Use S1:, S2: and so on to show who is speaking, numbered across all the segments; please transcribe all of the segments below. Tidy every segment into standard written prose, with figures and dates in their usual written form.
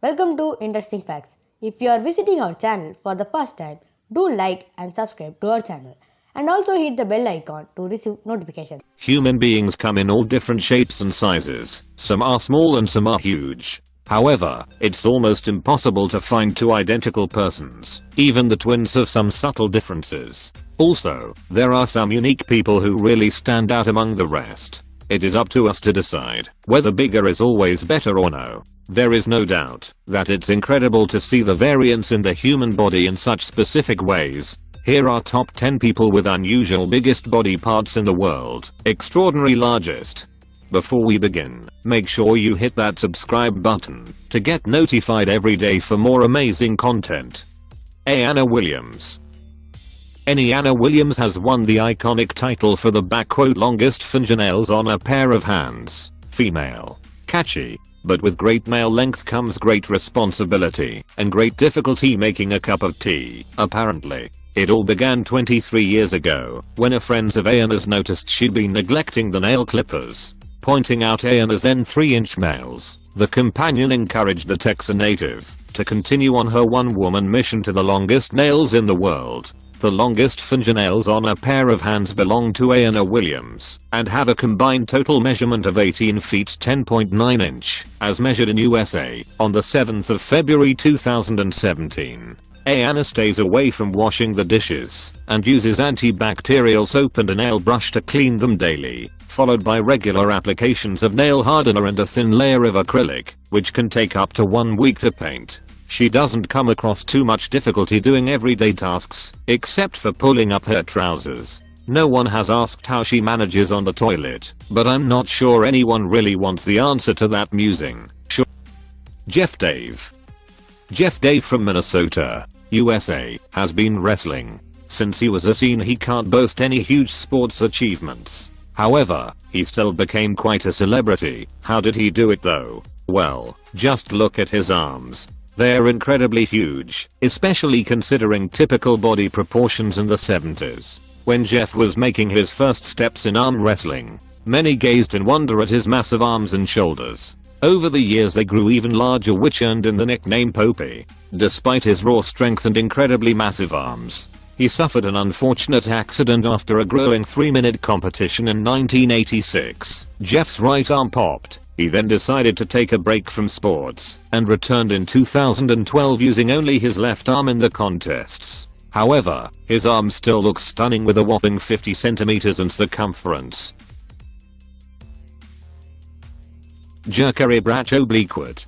S1: Welcome to Interesting Facts. If you are visiting our channel for the first time, do like and subscribe to our channel and also hit the bell icon to receive notifications.
S2: Human beings come in all different shapes and sizes. Some are small and some are huge. However, it's almost impossible to find two identical persons. Even the twins have some subtle differences. Also, there are some unique people who really stand out among the rest. It is up to us to decide whether bigger is always better or no. There is no doubt that it's incredible to see the variance in the human body in such specific ways. Here are top 10 people with unusual biggest body parts in the world. Extraordinary largest. Before we begin, make sure you hit that subscribe button to get notified every day for more amazing content. Anna Williams. Anna Williams has won the iconic title for the longest fingernails on a pair of hands. Female. Catchy. But with great male length comes great responsibility and great difficulty making a cup of tea, apparently. It all began 23 years ago when a friend of Anna's noticed she'd been neglecting the nail clippers. Pointing out Anna's then 3-inch nails, the companion encouraged the Texan native to continue on her one-woman mission to the longest nails in the world. The longest fingernails on a pair of hands belong to Anna Williams and have a combined total measurement of 18 feet 10.9 inch, as measured in USA, on the 7th of February 2017. Anna stays away from washing the dishes and uses antibacterial soap and a nail brush to clean them daily, followed by regular applications of nail hardener and a thin layer of acrylic, which can take up to 1 week to paint. She doesn't come across too much difficulty doing everyday tasks, except for pulling up her trousers. No one has asked how she manages on the toilet, but I'm not sure anyone really wants the answer to that musing. Sure. Geoff Dave. Geoff Dave from Minnesota, USA, has been wrestling. Since he was a teen he can't boast any huge sports achievements. However, he still became quite a celebrity. How did he do it though? Well, just look at his arms. They're incredibly huge, especially considering typical body proportions in the 70s. When Geoff was making his first steps in arm wrestling, many gazed in wonder at his massive arms and shoulders. Over the years they grew even larger, which earned him the nickname Popey. Despite his raw strength and incredibly massive arms, he suffered an unfortunate accident after a grueling 3-minute competition in 1986. Geoff's right arm popped. He then decided to take a break from sports and returned in 2012 using only his left arm in the contests. However, his arm still looks stunning with a whopping 50 centimeters in circumference. Jerkery Bracho-Bleakwood.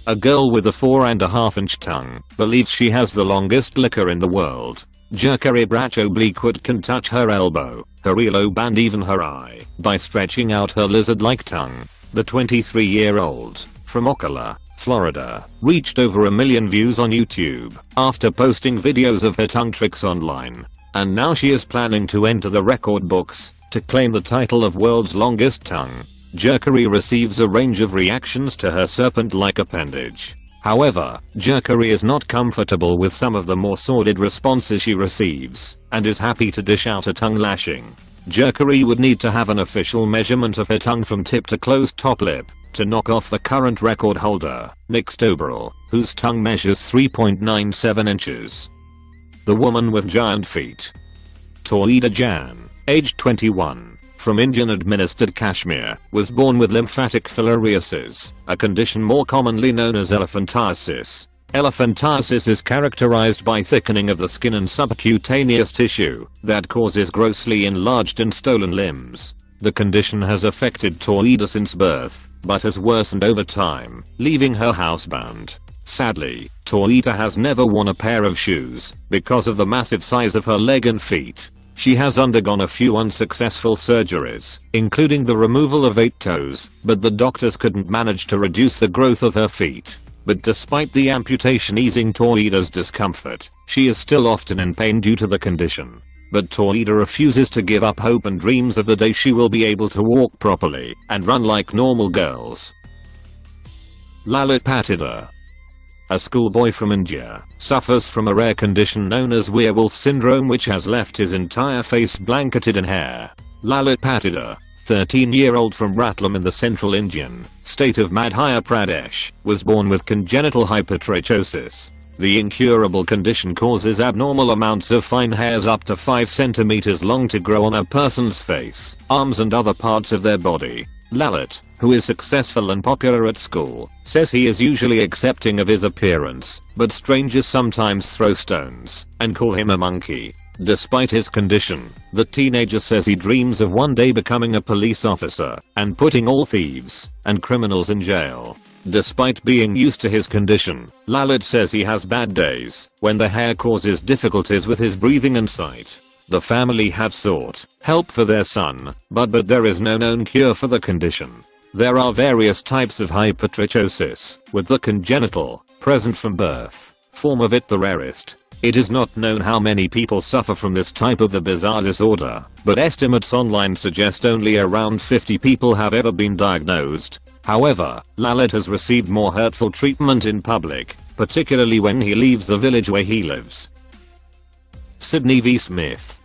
S2: A girl with a 4.5-inch tongue believes she has the longest liquor in the world. Jerkery Bracho-Bleakwood can touch her elbow, her earlobe and even her eye by stretching out her lizard-like tongue. The 23-year-old, from Ocala, Florida, reached over 1 million views on YouTube after posting videos of her tongue tricks online. And now she is planning to enter the record books to claim the title of world's longest tongue. Jerkery receives a range of reactions to her serpent-like appendage. However, Jerkery is not comfortable with some of the more sordid responses she receives and is happy to dish out a tongue lashing. Jerkery would need to have an official measurement of her tongue from tip to closed top lip to knock off the current record holder, Nick Stoberl, whose tongue measures 3.97 inches. The woman with giant feet. Tawhida Jan, aged 21, from Indian-administered Kashmir, was born with lymphatic filariasis, a condition more commonly known as elephantiasis. Elephantiasis is characterized by thickening of the skin and subcutaneous tissue that causes grossly enlarged and swollen limbs. The condition has affected Tawhida since birth, but has worsened over time, leaving her housebound. Sadly, Tawhida has never worn a pair of shoes because of the massive size of her leg and feet. She has undergone a few unsuccessful surgeries, including the removal of 8 toes, but the doctors couldn't manage to reduce the growth of her feet. But despite the amputation easing Tawhida's discomfort, she is still often in pain due to the condition. But Tawhida refuses to give up hope and dreams of the day she will be able to walk properly and run like normal girls. Lalit Patidar. A schoolboy from India suffers from a rare condition known as werewolf syndrome, which has left his entire face blanketed in hair. Lalit Patidar, 13-year-old from Ratlam in the central Indian state of Madhya Pradesh, was born with congenital hypertrichosis. The incurable condition causes abnormal amounts of fine hairs up to 5 centimeters long to grow on a person's face, arms and other parts of their body. Lalit, who is successful and popular at school, says he is usually accepting of his appearance, but strangers sometimes throw stones and call him a monkey. Despite his condition, the teenager says he dreams of one day becoming a police officer and putting all thieves and criminals in jail. Despite being used to his condition, Lalit says he has bad days when the hair causes difficulties with his breathing and sight. The family have sought help for their son, but there is no known cure for the condition. There are various types of hypertrichosis, with the congenital, present from birth, form of it the rarest. It is not known how many people suffer from this type of the bizarre disorder, but estimates online suggest only around 50 people have ever been diagnosed. However, Lalit has received more hurtful treatment in public, particularly when he leaves the village where he lives. Sidney V Smith.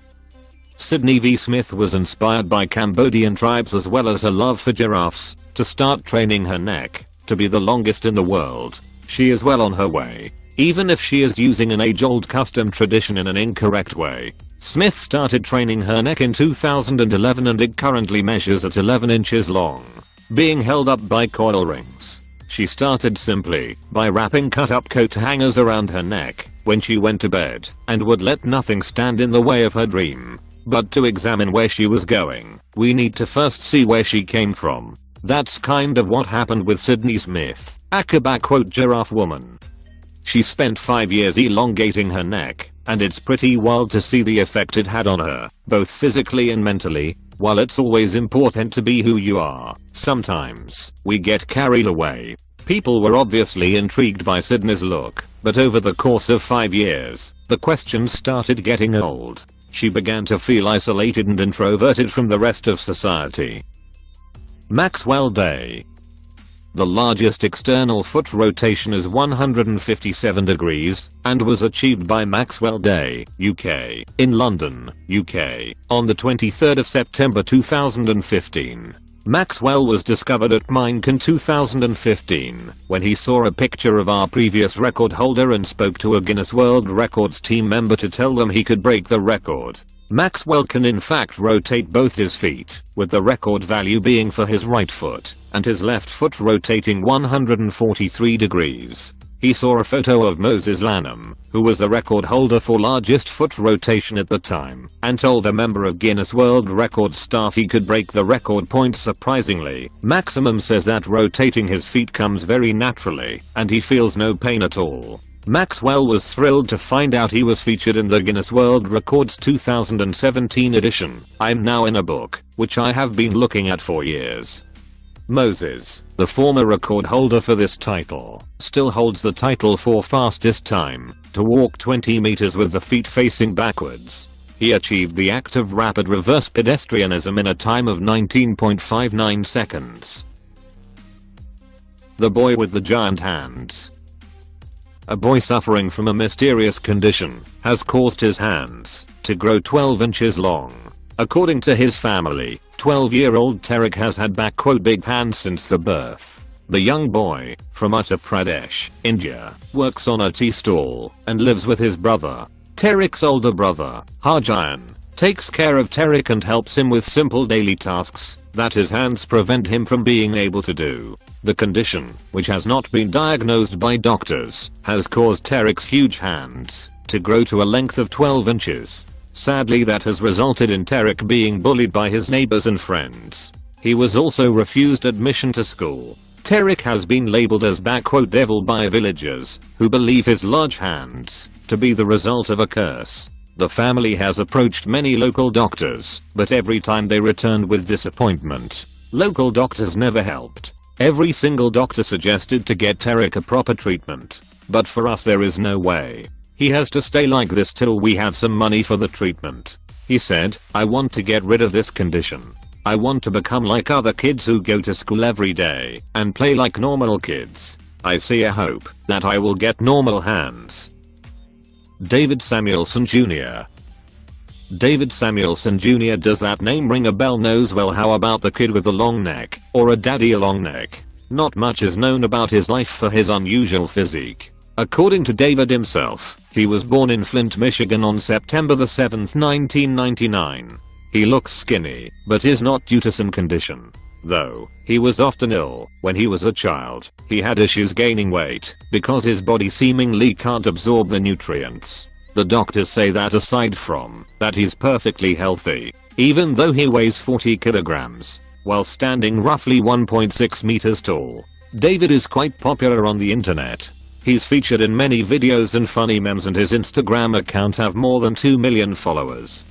S2: Sidney V Smith was inspired by Cambodian tribes as well as her love for giraffes to start training her neck to be the longest in the world. She is well on her way, even if she is using an age-old custom tradition in an incorrect way. Smith started training her neck in 2011 and it currently measures at 11 inches long, being held up by coil rings. She started simply by wrapping cut-up coat hangers around her neck when she went to bed and would let nothing stand in the way of her dream. But to examine where she was going, we need to first see where she came from. That's kind of what happened with Sidney Smith, aka giraffe woman. She spent 5 years elongating her neck, and it's pretty wild to see the effect it had on her, both physically and mentally. While it's always important to be who you are, sometimes we get carried away. People were obviously intrigued by Sidney's look, but over the course of 5 years, the questions started getting old. She began to feel isolated and introverted from the rest of society. Maxwell Day. The largest external foot rotation is 157 degrees and was achieved by Maxwell Day, UK, in London, UK, on the 23rd of September 2015. Maxwell was discovered at Minec in 2015 when he saw a picture of our previous record holder and spoke to a Guinness World Records team member to tell them he could break the record. Maxwell can in fact rotate both his feet, with the record value being for his right foot, and his left foot rotating 143 degrees. He saw a photo of Moses Lanham, who was the record holder for largest foot rotation at the time, and told a member of Guinness World Records staff he could break the record point surprisingly. Maximum says that rotating his feet comes very naturally, and he feels no pain at all. Maxwell was thrilled to find out he was featured in the Guinness World Records 2017 edition. I'm now in a book, which I have been looking at for years. Moses, the former record holder for this title, still holds the title for fastest time to walk 20 meters with the feet facing backwards. He achieved the act of rapid reverse pedestrianism in a time of 19.59 seconds. The boy with the giant hands. A boy suffering from a mysterious condition has caused his hands to grow 12 inches long. According to his family, 12-year-old Tarek has had big hands since the birth. The young boy, from Uttar Pradesh, India, works on a tea stall and lives with his brother. Tarek's older brother, Harjan, takes care of Tarek and helps him with simple daily tasks that his hands prevent him from being able to do. The condition, which has not been diagnosed by doctors, has caused Tarek's huge hands to grow to a length of 12 inches. Sadly, that has resulted in Tarek being bullied by his neighbors and friends. He was also refused admission to school. Tarek has been labeled as devil by villagers, who believe his large hands to be the result of a curse. The family has approached many local doctors, but every time they returned with disappointment. Local doctors never helped. Every single doctor suggested to get Tarek a proper treatment. But for us there is no way. He has to stay like this till we have some money for the treatment. He said, I want to get rid of this condition. I want to become like other kids who go to school every day and play like normal kids. I see a hope that I will get normal hands. David Samuelson Jr. David Samuelson Jr. Does that name ring a bell? Knows well. How about the kid with the long neck, or a daddy long neck? Not much is known about his life for his unusual physique. According to David himself, he was born in Flint, Michigan on September 7, 1999. He looks skinny, but is not due to some condition. Though, he was often ill. When he was a child, he had issues gaining weight because his body seemingly can't absorb the nutrients. The doctors say that aside from that, he's perfectly healthy, even though he weighs 40 kilograms, while standing roughly 1.6 meters tall. David is quite popular on the internet. He's featured in many videos and funny memes, and his Instagram account have more than 2 million followers.